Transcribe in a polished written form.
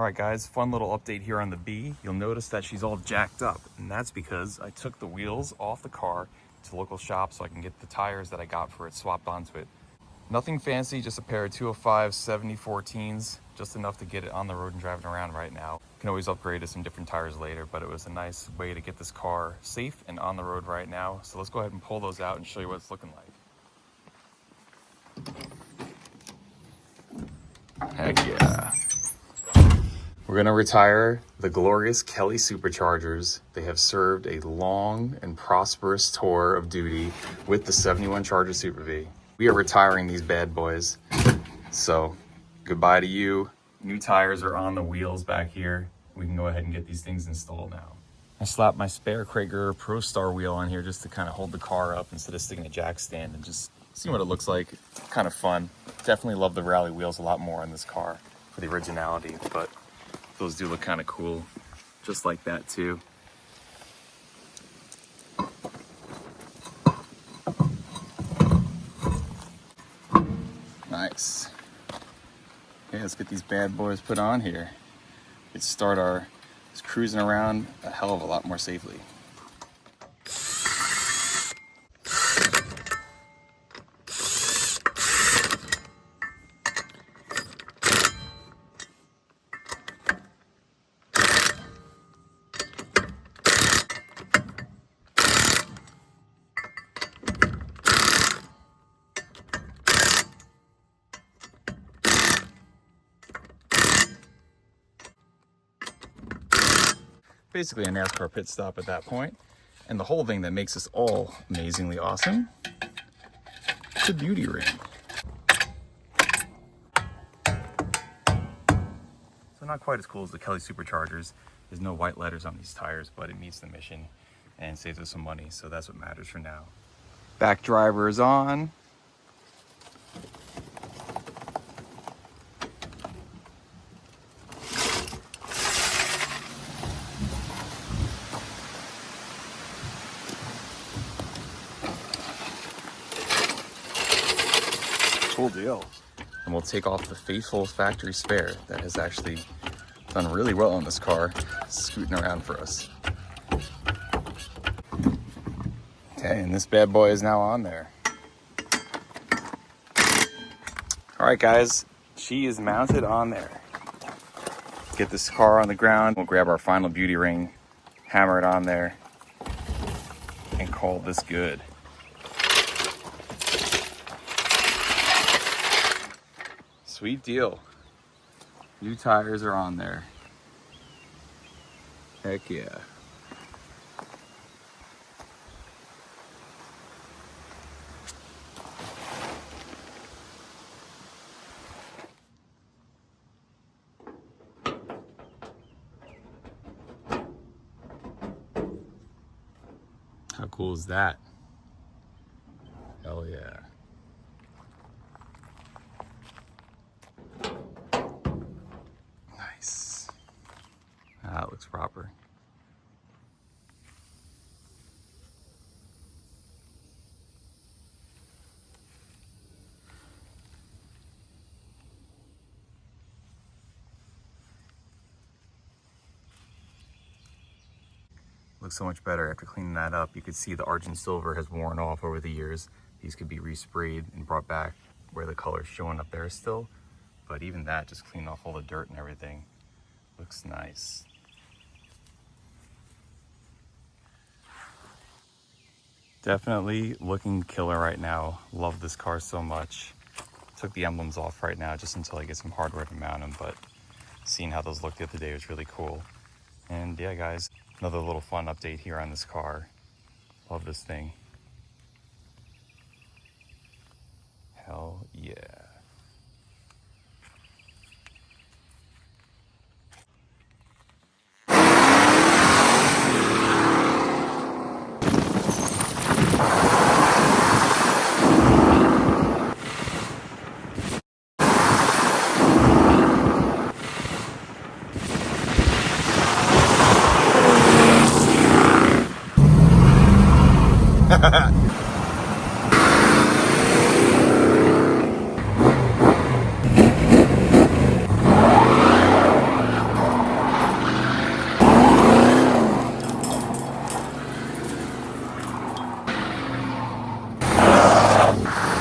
Alright guys, fun little update here on the B. You'll notice that she's all jacked up, and that's because I took the wheels off the car to local shop so I can get the tires that I got for it swapped onto it. Nothing fancy, just a pair of 205 7014s, just enough to get it on the road and driving around right now. Can always upgrade to some different tires later, but it was a nice way to get this car safe and on the road right now. So let's go ahead and pull those out and show you what it's looking like. Heck yeah. We're gonna retire the glorious Kelly Superchargers. They have served a long and prosperous tour of duty with the 71 Charger Super V. We are retiring these bad boys. So goodbye to you. New tires are on the wheels back here. We can go ahead and get these things installed now. I slapped my spare Krager Pro Star wheel on here just to kind of hold the car up instead of sticking a jack stand and just see what it looks like. Kind of fun. Definitely love the rally wheels a lot more on this car for the originality, but those do look kind of cool, just like that too. Nice. Okay, let's get these bad boys put on here. Let's start our cruising around a hell of a lot more safely. Basically a NASCAR pit stop at that point. And the whole thing that makes this all amazingly awesome, it's a beauty ring. So not quite as cool as the Kelly Superchargers. There's no white letters on these tires, but it meets the mission and saves us some money, so that's what matters for now. Back driver is on. Cool deal. And we'll take off the faithful factory spare that has actually done really well on this car, scooting around for us. Okay, and this bad boy is now on there. All right, guys, she is mounted on there. Get this car on the ground. We'll grab our final beauty ring, hammer it on there, and call this good. Sweet deal. New tires are on there. Heck yeah. How cool is that? Hell yeah. Nice. That looks proper. Looks so much better after cleaning that up. You could see the argent silver has worn off over the years. These could be resprayed and brought back where the color's showing up there still. But even that, just cleaned off all the dirt and everything. Looks nice. Definitely looking killer right now. Love this car so much. Took the emblems off right now just until I get some hardware to mount them, but seeing how those looked the other day was really cool. And yeah, guys, another little fun update here on this car. Love this thing. Hell yeah. Bye.